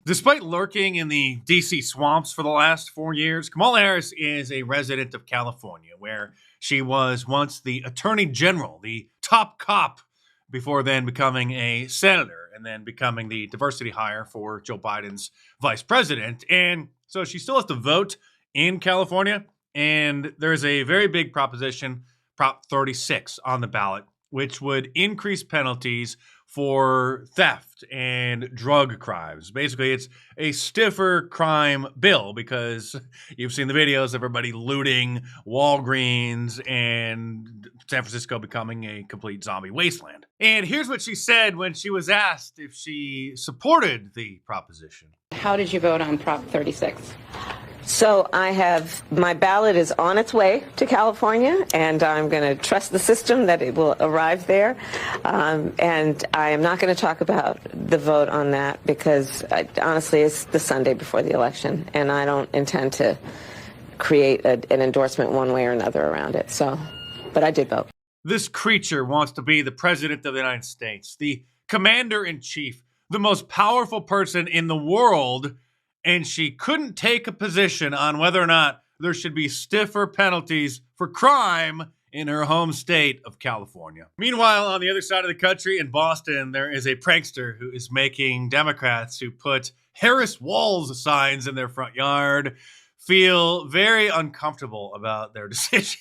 Despite lurking in the DC swamps for the last 4 years, Kamala Harris is a resident of California, where she was once the attorney general, the top cop, before then becoming a senator and then becoming the diversity hire for Joe Biden's vice president. And so she still has to vote in California. And there's a very big proposition, Prop 36, on the ballot, which would increase penalties for theft and drug crimes. Basically, it's a stiffer crime bill because you've seen the videos of everybody looting Walgreens and San Francisco becoming a complete zombie wasteland. And here's what she said when she was asked if she supported the proposition. How did you vote on Prop 36? So my ballot is on its way to California, and I'm going to trust the system that it will arrive there. And I am not going to talk about the vote on that because, honestly, it's the Sunday before the election, and I don't intend to create an endorsement one way or another around it. But I did vote. This creature wants to be the president of the United States, the commander-in-chief, the most powerful person in the world, and she couldn't take a position on whether or not there should be stiffer penalties for crime in her home state of California. Meanwhile, on the other side of the country in Boston, there is a prankster who is making Democrats who put Harris Walls signs in their front yard feel very uncomfortable about their decision.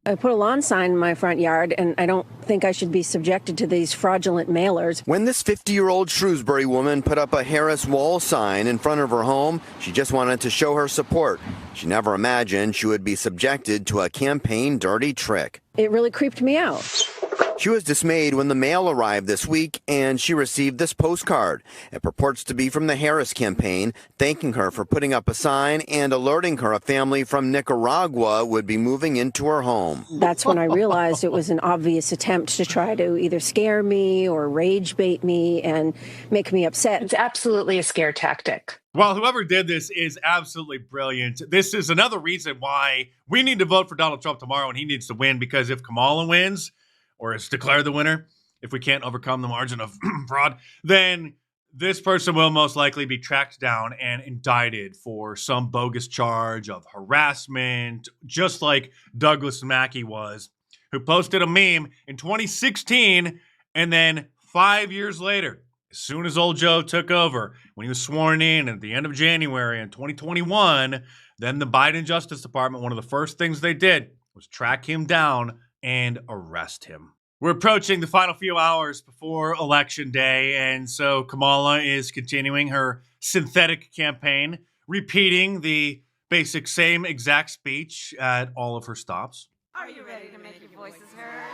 I put a lawn sign in my front yard, and I don't think I should be subjected to these fraudulent mailers. When this 50-year-old Shrewsbury woman put up a Harris Wall sign in front of her home, she just wanted to show her support. She never imagined she would be subjected to a campaign dirty trick. It really creeped me out. She was dismayed when the mail arrived this week and she received this postcard. It purports to be from the Harris campaign, thanking her for putting up a sign and alerting her a family from Nicaragua would be moving into her home. That's when I realized it was an obvious attempt to try to either scare me or rage bait me and make me upset. It's absolutely a scare tactic. Well, whoever did this is absolutely brilliant. This is another reason why we need to vote for Donald Trump tomorrow, and he needs to win, because if Kamala wins, or is declared the winner, if we can't overcome the margin of fraud, then this person will most likely be tracked down and indicted for some bogus charge of harassment, just like Douglas Mackey was, who posted a meme in 2016, and then 5 years later, as soon as old Joe took over, when he was sworn in at the end of January in 2021, then the Biden Justice Department, one of the first things they did was track him down and arrest him. We're approaching the final few hours before Election Day, and so Kamala is continuing her synthetic campaign, repeating the basic same exact speech at all of her stops. Are you ready to make your voices heard?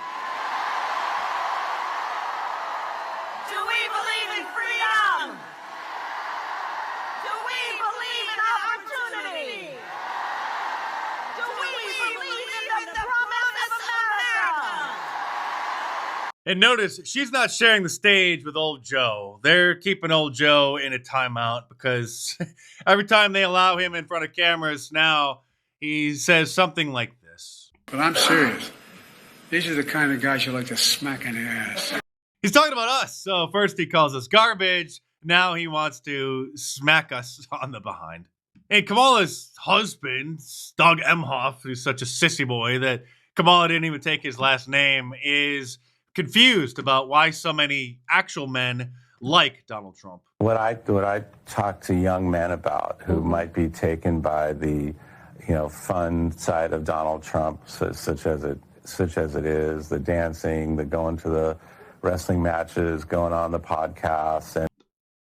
Do we believe in freedom? Do we believe in opportunity? Do we believe in the promise of America? And notice, she's not sharing the stage with old Joe. They're keeping old Joe in a timeout because every time they allow him in front of cameras now, he says something like this. But I'm serious. These are the kind of guys you like to smack in the ass. He's talking about us. So first he calls us garbage. Now he wants to smack us on the behind. And Kamala's husband, Doug Emhoff, who's such a sissy boy that Kamala didn't even take his last name, is confused about why so many actual men like Donald Trump. What I talk to young men about who might be taken by the, fun side of Donald Trump, such as it is, the dancing, the going to the wrestling matches, going on the podcasts, and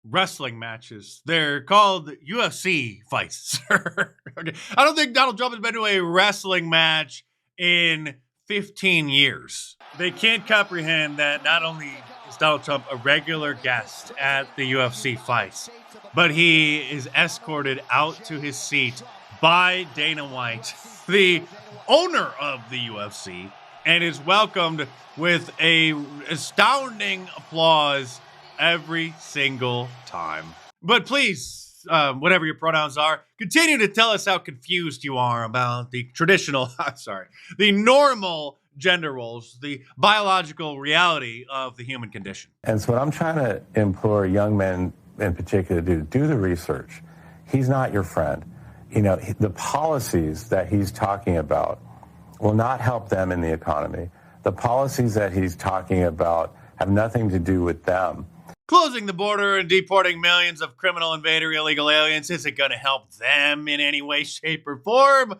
wrestling matches. They're called UFC fights. Okay. I don't think Donald Trump has been to a wrestling match in 15 years. They can't comprehend that not only is Donald Trump a regular guest at the UFC fights, but he is escorted out to his seat by Dana White, the owner of the UFC, and is welcomed with a astounding applause every single time. But please, whatever your pronouns are, continue to tell us how confused you are about the the normal gender roles, the biological reality of the human condition. so what I'm trying to implore young men in particular do the research. He's not your friend. You know, the policies that he's talking about will not help them in the economy. The policies that he's talking about have nothing to do with them. Closing the border and deporting millions of criminal invader illegal aliens isn't going to help them in any way, shape, or form,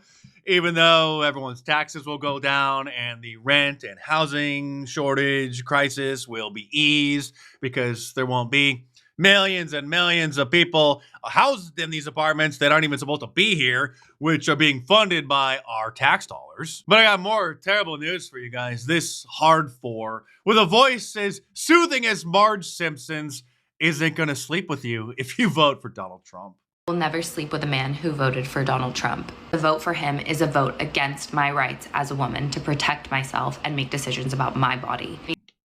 even though everyone's taxes will go down and the rent and housing shortage crisis will be eased because there won't be millions and millions of people housed in these apartments that aren't even supposed to be here, which are being funded by our tax dollars. But I got more terrible news for you guys. This hard four, with a voice as soothing as Marge Simpsons, isn't going to sleep with you if you vote for Donald Trump. I will never sleep with a man who voted for Donald Trump. The vote for him is a vote against my rights as a woman to protect myself and make decisions about my body.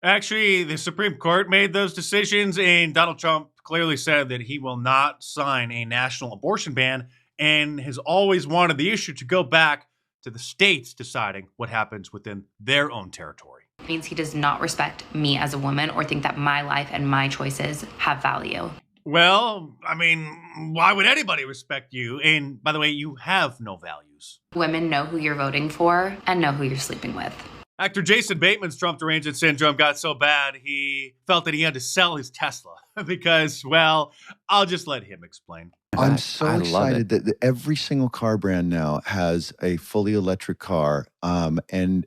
Actually, the Supreme Court made those decisions, and Donald Trump clearly said that he will not sign a national abortion ban and has always wanted the issue to go back to the states deciding what happens within their own territory. It means he does not respect me as a woman or think that my life and my choices have value. Well, I mean, why would anybody respect you? And by the way, you have no values. Women know who you're voting for and know who you're sleeping with. Actor Jason Bateman's Trump derangement syndrome got so bad, he felt that he had to sell his Tesla because, well, I'll just let him explain. I'm so excited that every single car brand now has a fully electric car. And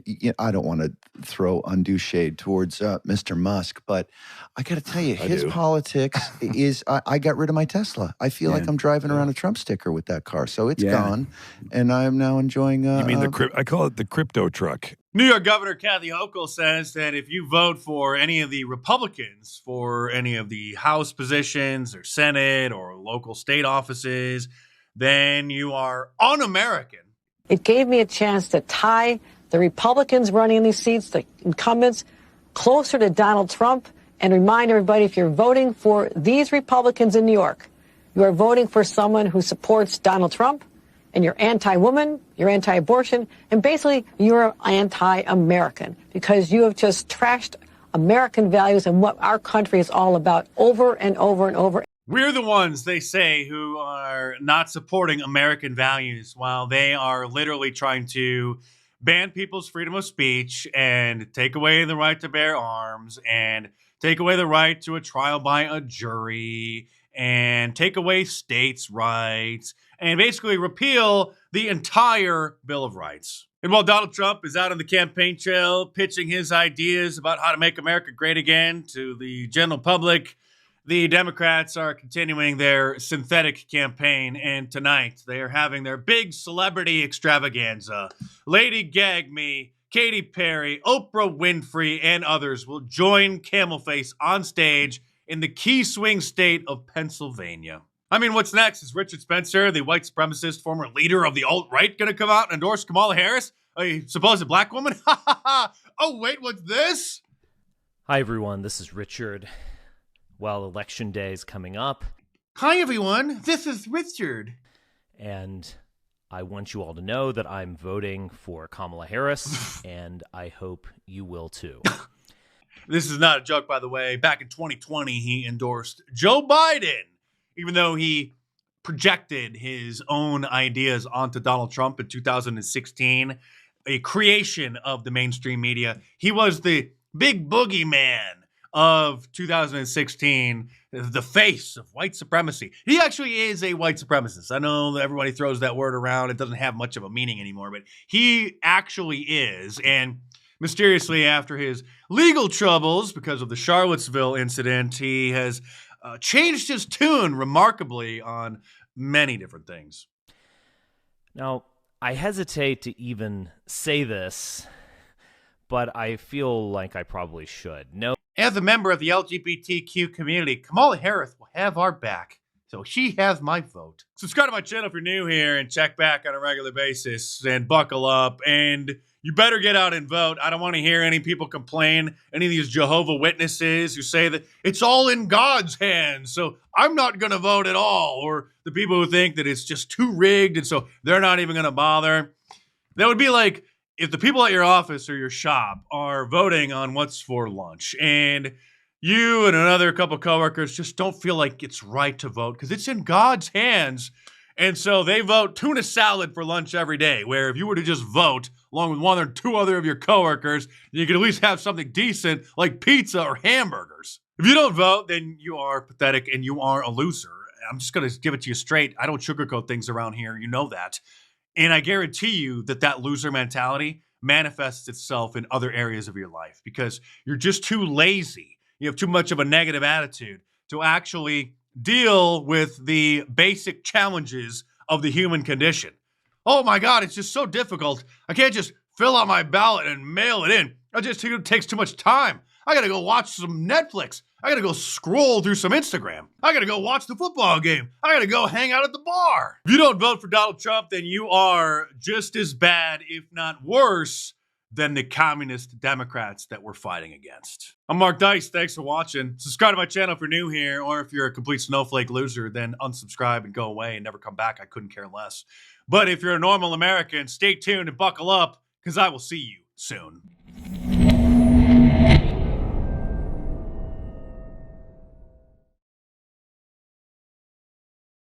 you know, I don't want to throw undue shade towards Mr. Musk, but I got to tell you, his politics is, I got rid of my Tesla. I feel like I'm driving around a Trump sticker with that car. So it's gone. And I am now enjoying. You mean I call it the crypto truck. New York Governor Kathy Hochul says that if you vote for any of the Republicans for any of the House positions or Senate or local state offices, then you are un-American. It gave me a chance to tie the Republicans running these seats, the incumbents, closer to Donald Trump and remind everybody, if you're voting for these Republicans in New York, you are voting for someone who supports Donald Trump, and you're anti-woman, you're anti-abortion, and basically you're anti-American because you have just trashed American values and what our country is all about over and over and over. We're the ones, they say, who are not supporting American values while they are literally trying to ban people's freedom of speech and take away the right to bear arms and take away the right to a trial by a jury and take away states' rights and basically repeal the entire Bill of Rights. And while Donald Trump is out on the campaign trail pitching his ideas about how to make America great again to the general public, the Democrats are continuing their synthetic campaign, and tonight they are having their big celebrity extravaganza. Lady Gagme, Katy Perry, Oprah Winfrey, and others will join Camelface on stage in the key swing state of Pennsylvania. I mean, what's next? Is Richard Spencer, the white supremacist former leader of the alt-right, going to come out and endorse Kamala Harris, a supposed black woman? Oh, wait, what's this? Hi, everyone. This is Richard. Well, Election Day is coming up. Hi, everyone. This is Richard. And I want you all to know that I'm voting for Kamala Harris, and I hope you will too. This is not a joke, by the way. Back in 2020, he endorsed Joe Biden, even though he projected his own ideas onto Donald Trump in 2016, a creation of the mainstream media. He was the big boogeyman of 2016, the face of white supremacy. He actually is a white supremacist. I know that everybody throws that word around. It doesn't have much of a meaning anymore, but he actually is. And mysteriously, after his legal troubles because of the Charlottesville incident, he has changed his tune remarkably on many different things. Now, I hesitate to even say this, but I feel like I probably should. No. As a member of the LGBTQ community, Kamala Harris will have our back, so she has my vote. Subscribe to my channel if you're new here and check back on a regular basis and buckle up. And you better get out and vote. I don't want to hear any people complain, any of these Jehovah Witnesses who say that it's all in God's hands, so I'm not going to vote at all. Or the people who think that it's just too rigged and so they're not even going to bother. That would be like if the people at your office or your shop are voting on what's for lunch and you and another couple coworkers just don't feel like it's right to vote because it's in God's hands. And so they vote tuna salad for lunch every day, where if you were to just vote along with one or two other of your coworkers, you could at least have something decent like pizza or hamburgers. If you don't vote, then you are pathetic and you are a loser. I'm just going to give it to you straight. I don't sugarcoat things around here. You know that. And I guarantee you that that loser mentality manifests itself in other areas of your life because you're just too lazy. You have too much of a negative attitude to actually deal with the basic challenges of the human condition. Oh my God, it's just so difficult. I can't just fill out my ballot and mail it in. It takes too much time. I gotta go watch some Netflix. I gotta go scroll through some Instagram. I gotta go watch the football game. I gotta go hang out at the bar. If you don't vote for Donald Trump, then you are just as bad, if not worse, than the communist Democrats that we're fighting against. I'm Mark Dice. Thanks for watching. Subscribe to my channel if you're new here, or if you're a complete snowflake loser, then unsubscribe and go away and never come back. I couldn't care less. But if you're a normal American, stay tuned and buckle up, because I will see you soon.